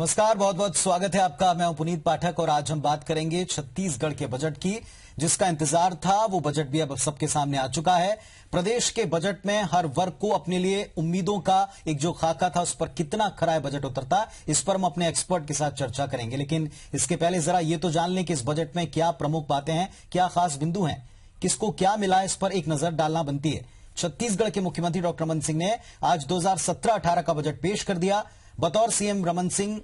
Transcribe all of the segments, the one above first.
नमस्कार, बहुत बहुत स्वागत है आपका। मैं हूं पुनीत पाठक और आज हम बात करेंगे छत्तीसगढ़ के बजट की, जिसका इंतजार था वो बजट भी अब सबके सामने आ चुका है। प्रदेश के बजट में हर वर्ग को अपने लिए उम्मीदों का एक जो खाका था उस पर कितना खरा है बजट उतरता, इस पर हम अपने एक्सपर्ट के साथ चर्चा करेंगे। लेकिन इसके पहले जरा ये तो जान लें कि इस बजट में क्या प्रमुख बातें हैं, क्या खास बिंदु हैं, किसको क्या मिला, इस पर एक नजर डालना बनती है। छत्तीसगढ़ के मुख्यमंत्री डॉक्टर रमन सिंह ने आज 2017-18 का बजट पेश कर दिया। बतौर सीएम रमन सिंह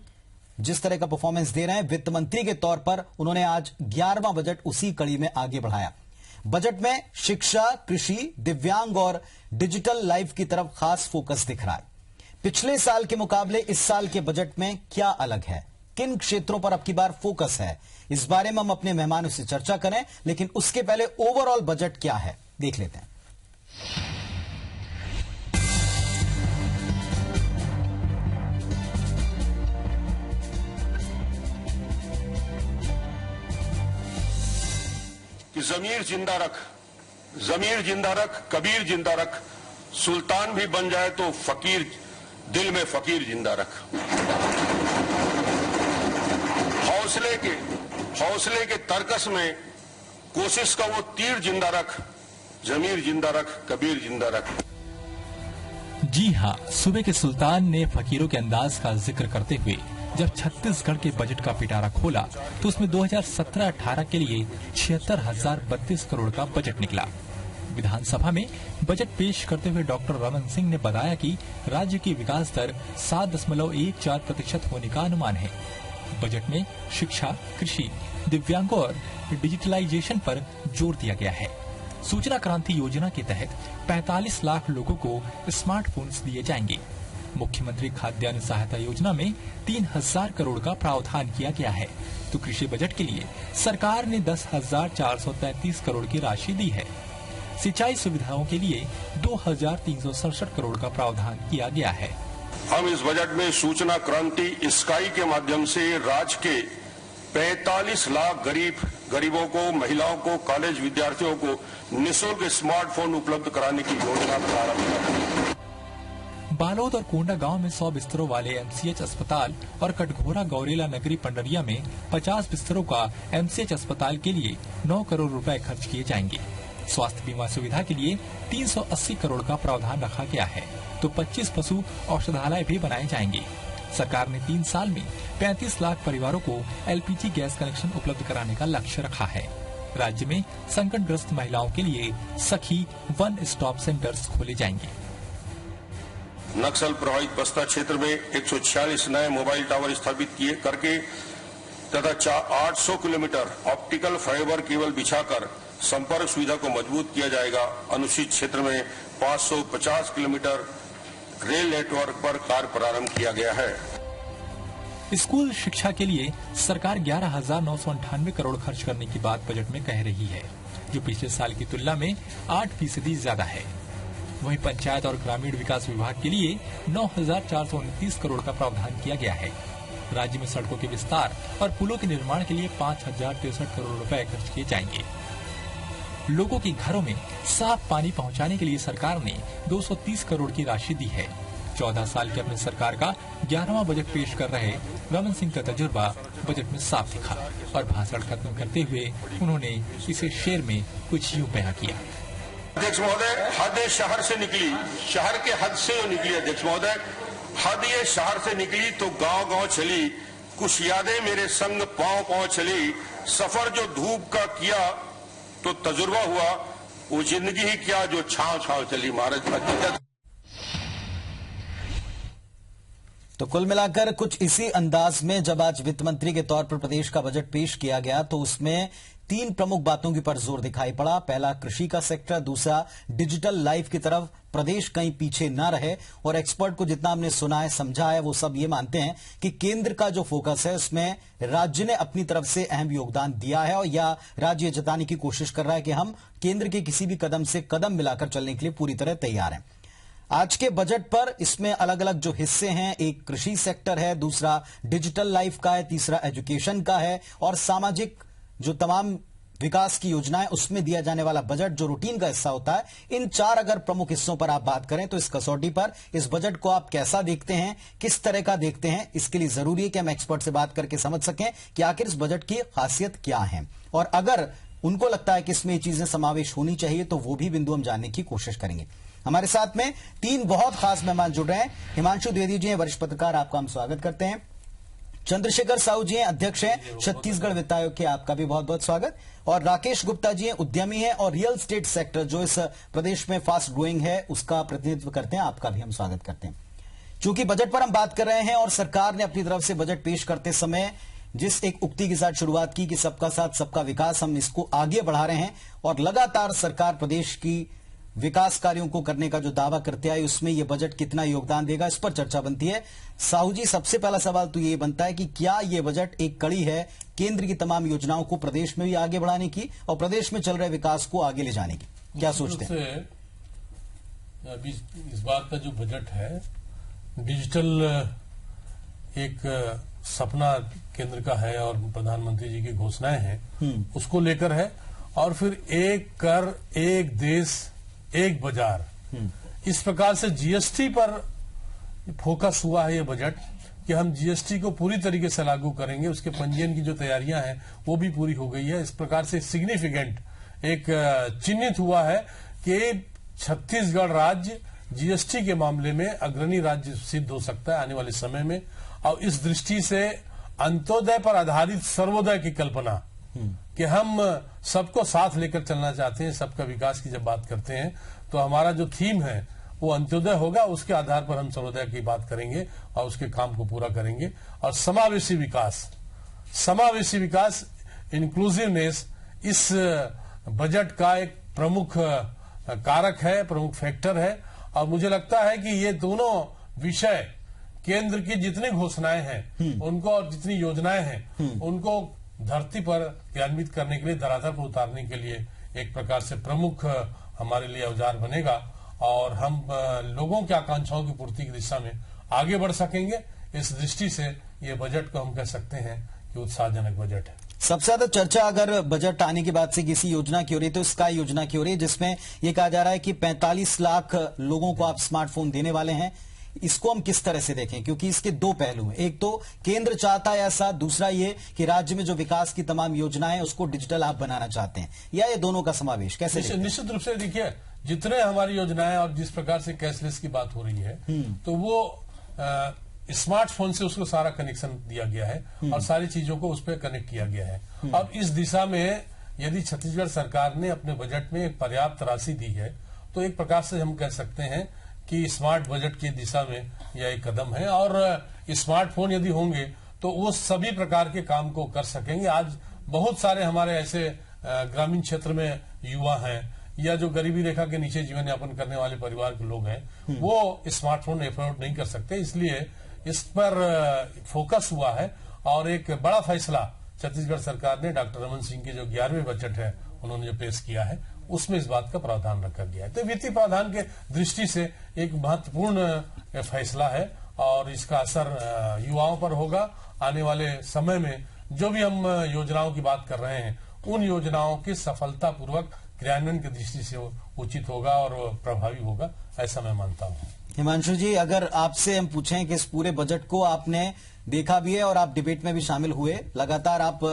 जिस तरह का परफॉर्मेंस दे रहे हैं, वित्त मंत्री के तौर पर उन्होंने आज 11वां बजट उसी कड़ी में आगे बढ़ाया। बजट में शिक्षा, कृषि, दिव्यांग और डिजिटल लाइफ की तरफ खास फोकस दिख रहा है। पिछले साल के मुकाबले इस साल के बजट में क्या अलग है, किन क्षेत्रों पर अब की बार फोकस है, इस बारे में हम अपने मेहमानों से चर्चा करें। लेकिन उसके पहले ओवरऑल बजट क्या है देख लेते हैं। कि जमीर जिंदा रख, कबीर जिंदा रख, सुल्तान भी बन जाए तो फकीर, दिल में फकीर जिंदा रख। हौसले के तरकस में कोशिश का वो तीर जिंदा रख, जमीर जिंदा रख, कबीर जिंदा रख। जी हाँ, सूबे के सुल्तान ने फकीरों के अंदाज का जिक्र करते हुए जब छत्तीसगढ़ के बजट का पिटारा खोला तो उसमें 2017-18 के लिए 76,032 करोड़ का बजट निकला। विधानसभा में बजट पेश करते हुए डॉक्टर रमन सिंह ने बताया कि राज्य की विकास दर 7.14% होने का अनुमान है। बजट में शिक्षा, कृषि, दिव्यांगों और डिजिटलाइजेशन पर जोर दिया गया है। सूचना क्रांति योजना के तहत 45 लाख लोगों को स्मार्टफोन्स दिए जाएंगे। मुख्यमंत्री खाद्यान्न सहायता योजना में 3,000 करोड़ का प्रावधान किया गया है, तो कृषि बजट के लिए सरकार ने 10,433 करोड़ की राशि दी है। सिंचाई सुविधाओं के लिए 2,367 करोड़ का प्रावधान किया गया है। हम इस बजट में सूचना क्रांति स्काई के माध्यम से राज्य के 45 लाख गरीबों को, महिलाओं को, कॉलेज विद्यार्थियों को निःशुल्क स्मार्टफोन उपलब्ध कराने की योजना प्रारंभ की। बालोद और कोंडा गांव में 100 बिस्तरों वाले एमसीएच अस्पताल और कटघोरा गौरेला नगरी पंडरिया में 50 बिस्तरों का एमसीएच अस्पताल के लिए 9 करोड़ रुपए खर्च किए जाएंगे। स्वास्थ्य बीमा सुविधा के लिए 380 करोड़ का प्रावधान रखा गया है, तो 25 पशु औषधालय भी बनाए जाएंगे। सरकार ने 3 साल में 35 लाख परिवारों को एलपीजी गैस कनेक्शन उपलब्ध कराने का लक्ष्य रखा है। राज्य में संकटग्रस्त महिलाओं के लिए सखी वन स्टॉप सेंटर्स खोले जाएंगे। नक्सल प्रभावित बस्तर क्षेत्र में 146 नए मोबाइल टावर स्थापित किए करके तथा 800 किलोमीटर ऑप्टिकल फाइबर केबल बिछाकर संपर्क सुविधा को मजबूत किया जाएगा। अनुसूचित क्षेत्र में 550 किलोमीटर रेल नेटवर्क पर कार्य प्रारंभ किया गया है। स्कूल शिक्षा के लिए सरकार 11,998 करोड़ खर्च करने की बात बजट में कह रही है, जो पिछले साल की तुलना में 8% ज्यादा है। वहीं पंचायत और ग्रामीण विकास विभाग के लिए 9,429 करोड़ का प्रावधान किया गया है। राज्य में सड़कों के विस्तार और पुलों के निर्माण के लिए 5,063 करोड़ रुपए खर्च किए जाएंगे। लोगों के घरों में साफ पानी पहुंचाने के लिए सरकार ने 230 करोड़ की राशि दी है। 14 साल की अपनी सरकार का 11वां बजट पेश कर रहे रमन सिंह का तजुर्बा बजट में साफ दिखा और भाषण खत्म करते हुए उन्होंने इसे शेर में कुछ यूं बयां किया। अध्यक्ष महोदय, हद शहर से निकली, शहर के हद से निकली। अध्यक्ष महोदय, हद ये शहर से निकली तो गांव गांव चली, कुछ यादें मेरे संग पांव पांव चली। सफर जो धूप का किया तो तजुर्बा हुआ, वो जिंदगी ही क्या जो छाव छाव चली। महाराज तो कुल मिलाकर कुछ इसी अंदाज में जब आज वित्त मंत्री के तौर पर प्रदेश का बजट पेश किया गया तो उसमें 3 प्रमुख बातों के पर जोर दिखाई पड़ा। पहला कृषि का सेक्टर, दूसरा डिजिटल लाइफ की तरफ प्रदेश कहीं पीछे न रहे। और एक्सपर्ट को जितना हमने सुना है, समझा है, वो सब ये मानते हैं कि केंद्र का जो फोकस है उसमें राज्य ने अपनी तरफ से अहम योगदान दिया है और या राज्य जताने की कोशिश कर रहा है कि हम केंद्र के किसी भी कदम से कदम मिलाकर चलने के लिए पूरी तरह तैयार हैं। आज के बजट पर इसमें अलग अलग जो हिस्से हैं, एक कृषि सेक्टर है, दूसरा डिजिटल लाइफ का है, तीसरा एजुकेशन का है और सामाजिक जो तमाम विकास की योजनाएं, उसमें दिया जाने वाला बजट जो रूटीन का हिस्सा होता है, इन 4 अगर प्रमुख हिस्सों पर आप बात करें तो इस कसौटी पर इस बजट को आप कैसा देखते हैं, किस तरह का देखते हैं? इसके लिए जरूरी है कि हम एक्सपर्ट से बात करके समझ सकें कि आखिर इस बजट की खासियत क्या है, और अगर उनको लगता है कि इसमें ये चीजें समावेश होनी चाहिए तो वो भी बिंदु हम जानने की कोशिश करेंगे। हमारे साथ में 3 बहुत खास मेहमान जुड़ रहे हैं। हिमांशु द्विवेदी जी हैं, वरिष्ठ पत्रकार, आपका हम स्वागत करते हैं। चंद्रशेखर साहू जी हैं, अध्यक्ष हैं छत्तीसगढ़ वित्त आयोग के, आपका भी बहुत बहुत स्वागत। और राकेश गुप्ता जी हैं, उद्यमी हैं और रियल एस्टेट सेक्टर जो इस प्रदेश में फास्ट ग्रोइंग है उसका प्रतिनिधित्व करते हैं, आपका भी हम स्वागत करते हैं। चूंकि बजट पर हम बात कर रहे हैं और सरकार ने अपनी तरफ से बजट पेश करते समय जिस एक उक्ति के साथ शुरुआत की कि सबका साथ सबका विकास, हम इसको आगे बढ़ा रहे हैं और लगातार सरकार प्रदेश की विकास कार्यों को करने का जो दावा करते आई, उसमें यह बजट कितना योगदान देगा, इस पर चर्चा बनती है। साहू जी, सबसे पहला सवाल तो ये बनता है कि क्या यह बजट एक कड़ी है केंद्र की तमाम योजनाओं को प्रदेश में भी आगे बढ़ाने की और प्रदेश में चल रहे विकास को आगे ले जाने की? क्या सोचते हैं? अभी इस बार का जो बजट है, डिजिटल एक सपना केंद्र का है और प्रधानमंत्री जी की घोषणाएं हैं, उसको लेकर है। और फिर एक कर, एक देश, एक बाजार, इस प्रकार से जीएसटी पर फोकस हुआ है ये बजट कि हम जीएसटी को पूरी तरीके से लागू करेंगे। उसके पंजीयन की जो तैयारियां हैं वो भी पूरी हो गई है। इस प्रकार से सिग्निफिकेंट एक चिन्हित हुआ है कि छत्तीसगढ़ राज्य जीएसटी के मामले में अग्रणी राज्य सिद्ध हो सकता है आने वाले समय में। और इस दृष्टि से अंत्योदय पर आधारित सर्वोदय की कल्पना कि हम सबको साथ लेकर चलना चाहते हैं, सबका विकास की जब बात करते हैं तो हमारा जो थीम है वो अंत्योदय होगा, उसके आधार पर हम सर्वोदय की बात करेंगे और उसके काम को पूरा करेंगे। और समावेशी विकास, इंक्लूसिवनेस इस बजट का एक प्रमुख कारक है, प्रमुख फैक्टर है। और मुझे लगता है कि ये दोनों विषय केंद्र की जितनी घोषणाएं हैं उनको और जितनी योजनाएं हैं उनको धरती पर क्रियान्वित करने के लिए, धरातल पर उतारने के लिए एक प्रकार से प्रमुख हमारे लिए औजार बनेगा और हम लोगों की आकांक्षाओं की पूर्ति की दिशा में आगे बढ़ सकेंगे। इस दृष्टि से ये बजट को हम कह सकते हैं कि उत्साहजनक बजट है। सबसे ज्यादा चर्चा अगर बजट आने के बाद से किसी योजना की हो रही है तो स्काई योजना की हो रही है, जिसमें यह कहा जा रहा है कि 45 लाख लोगों को आप स्मार्टफोन देने वाले हैं। इसको हम किस तरह से देखें, क्योंकि इसके 2 पहलू हैं। एक तो केंद्र चाहता है ऐसा, दूसरा ये कि राज्य में जो विकास की तमाम योजनाएं उसको डिजिटल आप बनाना चाहते हैं, या ये दोनों का समावेश कैसे? निश्चित रूप से देखिए, जितने हमारी योजनाएं और जिस प्रकार से कैशलेस की बात हो रही है तो वो स्मार्टफोन से उसको सारा कनेक्शन दिया गया है और सारी चीजों को उस पर कनेक्ट किया गया है। अब इस दिशा में यदि छत्तीसगढ़ सरकार ने अपने बजट में एक पर्याप्त राशि दी है तो एक प्रकार से हम कह सकते हैं कि स्मार्ट बजट की दिशा में यह एक कदम है। और स्मार्टफोन यदि होंगे तो वो सभी प्रकार के काम को कर सकेंगे। आज बहुत सारे हमारे ऐसे ग्रामीण क्षेत्र में युवा हैं या जो गरीबी रेखा के नीचे जीवन यापन करने वाले परिवार के लोग हैं, वो स्मार्टफोन एफोर्ड नहीं कर सकते। इसलिए इस पर फोकस हुआ है और एक बड़ा फैसला छत्तीसगढ़ सरकार ने डॉक्टर रमन सिंह के जो 11वें बजट है उन्होंने जो पेश किया है उसमें इस बात का प्रावधान रखा गया है। तो वित्तीय प्रावधान के दृष्टि से एक महत्वपूर्ण फैसला है और इसका असर युवाओं पर होगा। आने वाले समय में जो भी हम योजनाओं की बात कर रहे हैं उन योजनाओं की सफलतापूर्वक क्रियान्वयन की दृष्टि से उचित होगा और प्रभावी होगा, ऐसा मैं मानता हूँ। हिमांशु जी, अगर आपसे हम पूछें कि इस पूरे बजट को आपने देखा भी है और आप डिबेट में भी शामिल हुए, लगातार आप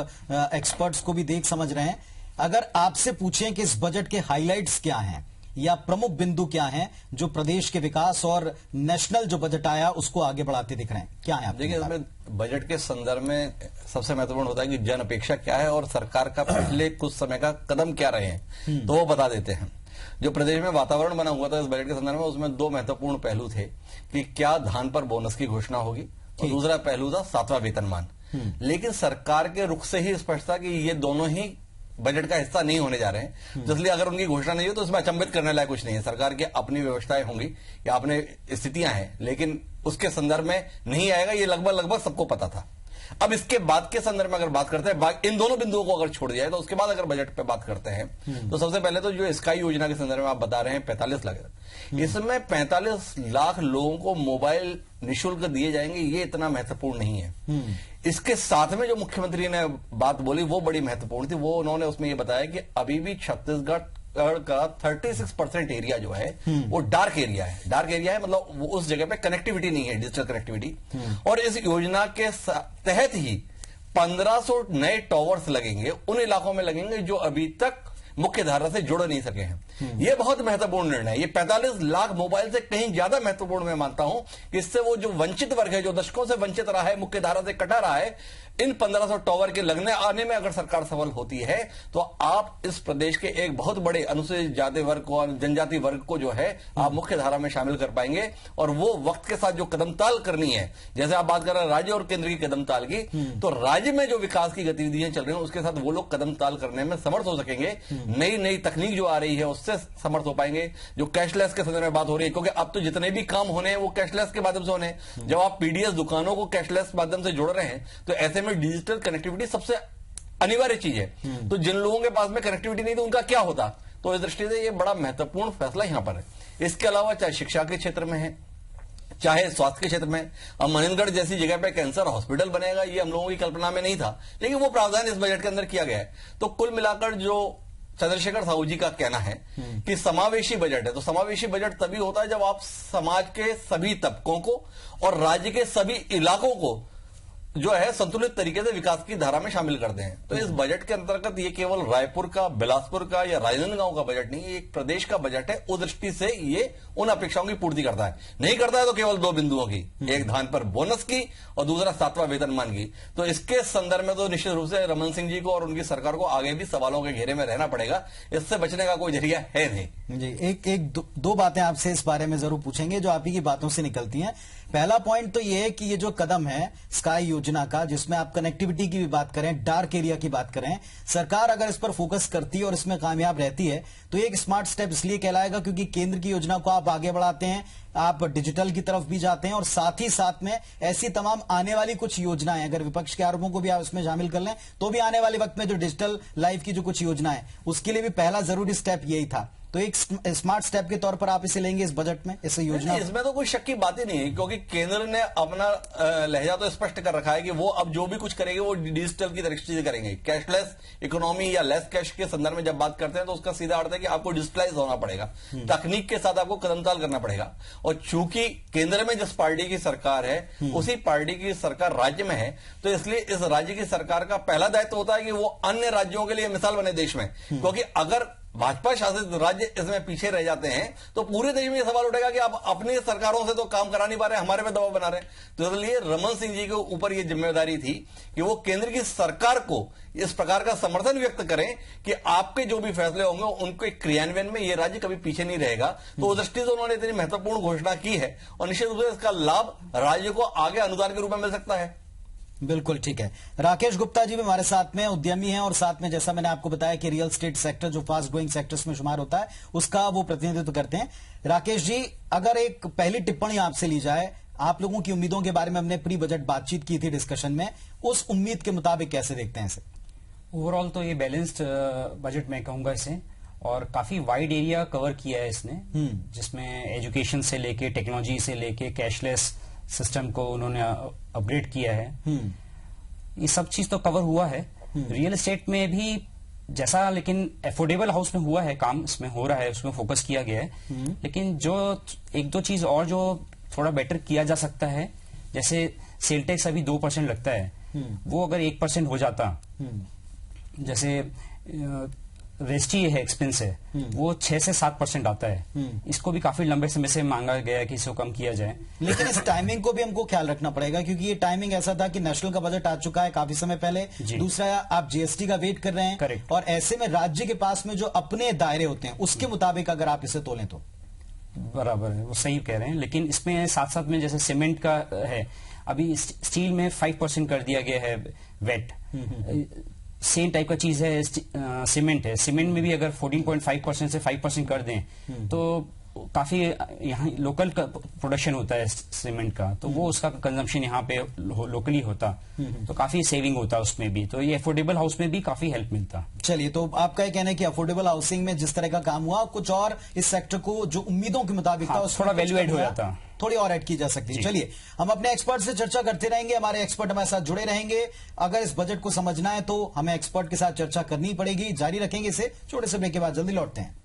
एक्सपर्ट्स को भी देख समझ रहे हैं, अगर आपसे पूछें कि इस बजट के हाइलाइट्स क्या हैं या प्रमुख बिंदु क्या हैं जो प्रदेश के विकास और नेशनल जो बजट आया उसको आगे बढ़ाते दिख रहे हैं, क्या है? देखिए, इसमें बजट के संदर्भ में सबसे महत्वपूर्ण होता है कि जन अपेक्षा क्या है और सरकार का पिछले कुछ समय का कदम क्या रहे हैं, तो वो बता देते हैं। जो प्रदेश में वातावरण बना हुआ था इस बजट के संदर्भ में, उसमें 2 महत्वपूर्ण पहलू थे कि क्या धान पर बोनस की घोषणा होगी और दूसरा पहलू था 7वां वेतनमान। लेकिन सरकार के रुख से ही स्पष्ट था कि ये दोनों ही बजट का हिस्सा नहीं होने जा रहे हैं। इसलिए अगर उनकी घोषणा नहीं हो तो इसमें अचंभित करने लायक कुछ नहीं है। सरकार की अपनी व्यवस्थाएं होंगी या अपने स्थितियां हैं, लेकिन उसके संदर्भ में नहीं आएगा, ये लगभग सबको पता था। अब इसके बाद के संदर्भ में अगर बात करते हैं, इन दोनों बिंदुओं को अगर छोड़ दिया जाए तो उसके बाद अगर बजट पे बात करते हैं तो सबसे पहले तो जो स्काई योजना के संदर्भ में आप बता रहे हैं 45 लाख, इसमें 45 लाख लोगों को मोबाइल निःशुल्क दिए जाएंगे, ये इतना महत्वपूर्ण नहीं है। इसके साथ में जो मुख्यमंत्री ने बात बोली वो बड़ी महत्वपूर्ण थी। वो उन्होंने उसमें ये बताया कि अभी भी छत्तीसगढ़ का 36% एरिया जो है वो डार्क एरिया है। डार्क एरिया है मतलब वो उस जगह पे कनेक्टिविटी नहीं है, डिजिटल कनेक्टिविटी। और इस योजना के तहत ही 1500 नए टॉवर्स लगेंगे, उन इलाकों में लगेंगे जो अभी तक मुख्य धारा से जुड़ नहीं सके हैं। यह बहुत महत्वपूर्ण निर्णय है। ये 45 लाख मोबाइल से कहीं ज्यादा महत्वपूर्ण मैं मानता हूं कि इससे वो जो वंचित वर्ग है, जो दशकों से वंचित रहा है, मुख्य धारा से कटा रहा है, इन 1500 टावर के लगने आने में अगर सरकार सफल होती है तो आप इस प्रदेश के एक बहुत बड़े अनुसूचित जाति वर्ग को, जनजाति वर्ग को जो है आप मुख्य धारा में शामिल कर पाएंगे। और वो वक्त के साथ जो कदमताल करनी है, जैसे आप बात कर रहे हैं राज्य और केंद्र की कदमताल की, तो राज्य में जो विकास की गतिविधियां चल रही हैं उसके साथ वो लोग कदमताल करने में समर्थ हो सकेंगे। नई नई तकनीक जो आ रही है उससे समर्थ हो पाएंगे। जो कैशलेस के संदर्भ में बात हो रही है, क्योंकि अब तो जितने भी काम होने हैं वो कैशलेस के माध्यम से होने हैं। जब आप पीडीएस दुकानों को कैशलेस माध्यम से जोड़ रहे हैं तो ऐसे में डिजिटल कनेक्टिविटी सबसे अनिवार्य चीज है। तो जिन लोगों के पास में कनेक्टिविटी नहीं तो उनका क्या होता। तो इस दृष्टि से ये बड़ा महत्वपूर्ण फैसला यहां पर है। इसके अलावा चाहे शिक्षा के क्षेत्र में है, चाहे स्वास्थ्य के क्षेत्र में, अब मनेंद्रगढ़ जैसी जगह पे कैंसर हॉस्पिटल बनेगा ये हम लोगों की कल्पना में नहीं था, लेकिन वो प्रावधान इस बजट के अंदर किया गया है। तो कुल मिलाकर जो चंद्रशेखर साहू जी का कहना है कि समावेशी बजट है, तो समावेशी बजट तभी होता है जब आप समाज के सभी तबकों को और राज्य के सभी इलाकों को जो है संतुलित तरीके से विकास की धारा में शामिल करते हैं। तो इस बजट के अंतर्गत ये केवल रायपुर का, बिलासपुर का या राजनांदगांव का बजट नहीं, ये एक प्रदेश का बजट है। उस दृष्टि से ये उन अपेक्षाओं की पूर्ति करता है। नहीं करता है तो केवल दो बिंदुओं की, एक धान पर बोनस की और दूसरा 7वां वेतनमान की। तो इसके संदर्भ में तो निश्चित रूप से रमन सिंह जी को और उनकी सरकार को आगे भी सवालों के घेरे में रहना पड़ेगा। इससे बचने का कोई जरिया है नहीं। जी, दो बातें आपसे इस बारे में जरूर पूछेंगे जो आप ही की बातों से निकलती हैं। पहला पॉइंट तो ये है कि ये जो कदम है स्काई योजना का, जिसमें आप कनेक्टिविटी की भी बात करें, डार्क एरिया की बात करें, सरकार अगर इस पर फोकस करती है और इसमें कामयाब रहती है तो ये एक स्मार्ट स्टेप इसलिए कहलाएगा क्योंकि केंद्र की योजना को आप आगे बढ़ाते हैं, आप डिजिटल की तरफ भी जाते हैं और साथ ही साथ में ऐसी तमाम आने वाली कुछ योजनाएं, अगर विपक्ष के आरोपों को भी आप इसमें शामिल कर लें तो भी आने वाले वक्त में जो डिजिटल लाइफ की जो कुछ योजनाएं, उसके लिए भी पहला जरूरी स्टेप यही था। तो एक स्मार्ट स्टेप के तौर पर आप इसे लेंगे इस बजट में, इस योजना? इसमें तो कोई शक की बात ही नहीं है, क्योंकि केंद्र ने अपना लहजा तो स्पष्ट कर रखा है कि वो अब जो भी कुछ करेंगे वो डिजिटल की तरीके से करेंगे। कैशलेस इकोनॉमी या लेस कैश के संदर्भ में जब बात करते हैं तो उसका सीधा अर्थ है कि आपको डिजिटलाइज होना पड़ेगा, तकनीक के साथ आपको कदमताल करना पड़ेगा। और चूंकि केंद्र में जिस पार्टी की सरकार है उसी पार्टी की सरकार राज्य में है, तो इसलिए इस राज्य की सरकार का पहला दायित्व होता है कि वो अन्य राज्यों के लिए मिसाल बने देश में। क्योंकि अगर भाजपा शासित राज्य इसमें पीछे रह जाते हैं तो पूरे देश में यह सवाल उठेगा कि आप अपनी सरकारों से तो काम करा नहीं पा रहे, हमारे पे दबाव बना रहे हैं। तो इसलिए रमन सिंह जी के ऊपर यह जिम्मेदारी थी कि वो केंद्र की सरकार को इस प्रकार का समर्थन व्यक्त करें कि आपके जो भी फैसले होंगे उनके क्रियान्वयन में यह राज्य कभी पीछे नहीं रहेगा। तो उस दृष्टि से उन्होंने इतनी महत्वपूर्ण घोषणा की है और निश्चित रूप से इसका लाभ राज्य को आगे अनुदान के रूप में मिल सकता है। बिल्कुल ठीक है। राकेश गुप्ता जी भी हमारे साथ में उद्यमी हैं और साथ में जैसा मैंने आपको बताया कि रियल एस्टेट सेक्टर जो फास्ट ग्रोइंग सेक्टर्स में शुमार होता है उसका वो प्रतिनिधित्व करते हैं। राकेश जी, अगर एक पहली टिप्पणी आपसे ली जाए, आप लोगों की उम्मीदों के बारे में हमने प्री बजट बातचीत की थी डिस्कशन में, उस उम्मीद के मुताबिक कैसे देखते हैं इसे? ओवरऑल तो ये बैलेंस्ड बजट मैं कहूंगा इसे, और काफी वाइड एरिया कवर किया है इसने, जिसमें एजुकेशन से लेके टेक्नोलॉजी से लेके कैशलेस सिस्टम को उन्होंने अपग्रेड किया है। ये सब चीज तो कवर हुआ है। रियल एस्टेट में भी जैसा, लेकिन एफोर्डेबल हाउस में हुआ है काम, इसमें हो रहा है, उसमें फोकस किया गया है। लेकिन जो एक दो चीज और जो थोड़ा बेटर किया जा सकता है, जैसे सेल टैक्स अभी 2% लगता है, वो अगर 1% हो जाता, जैसे रेस्टी है, एक्सपेंस है, वो 6 से 7% आता है। इसको भी काफी लंबे समय से मांगा गया है कि इसको कम किया जाए। लेकिन इस टाइमिंग को भी हमको ख्याल रखना पड़ेगा क्योंकि ये टाइमिंग ऐसा था कि नेशनल का बजट आ चुका है काफी समय पहले, दूसरा आप जीएसटी का वेट कर रहे हैं। करेक्ट। और ऐसे में राज्य के पास में जो अपने दायरे होते हैं उसके मुताबिक अगर आप इसे तोलें तो बराबर है, वो सही कह रहे हैं। लेकिन इसमें साथ साथ में जैसे सीमेंट का है, अभी स्टील में 5% कर दिया गया है वेट। सेम टाइप का चीज है सीमेंट है, सीमेंट में भी अगर 14.5% से 5% कर दें तो काफी यहाँ लोकल प्रोडक्शन होता है सीमेंट का, तो वो उसका कंजम्पशन यहाँ पे लोकली होता, तो काफी सेविंग होता उसमें भी, तो ये अफोर्डेबल हाउस में भी काफी हेल्प मिलता। चलिए, तो आपका ये कहना है कि अफोर्डेबल हाउसिंग में जिस तरह का काम हुआ, कुछ और इस सेक्टर को जो उम्मीदों के मुताबिक था थोड़ा वैल्यू एड हो जाता, थोड़ी और ऐड की जा सकती है। चलिए, हम अपने एक्सपर्ट से चर्चा करते रहेंगे, हमारे एक्सपर्ट हमारे साथ जुड़े रहेंगे। अगर इस बजट को समझना है तो हमें एक्सपर्ट के साथ चर्चा करनी पड़ेगी। जारी रखेंगे इसे, छोटे से ब्रेक के बाद जल्दी लौटते हैं।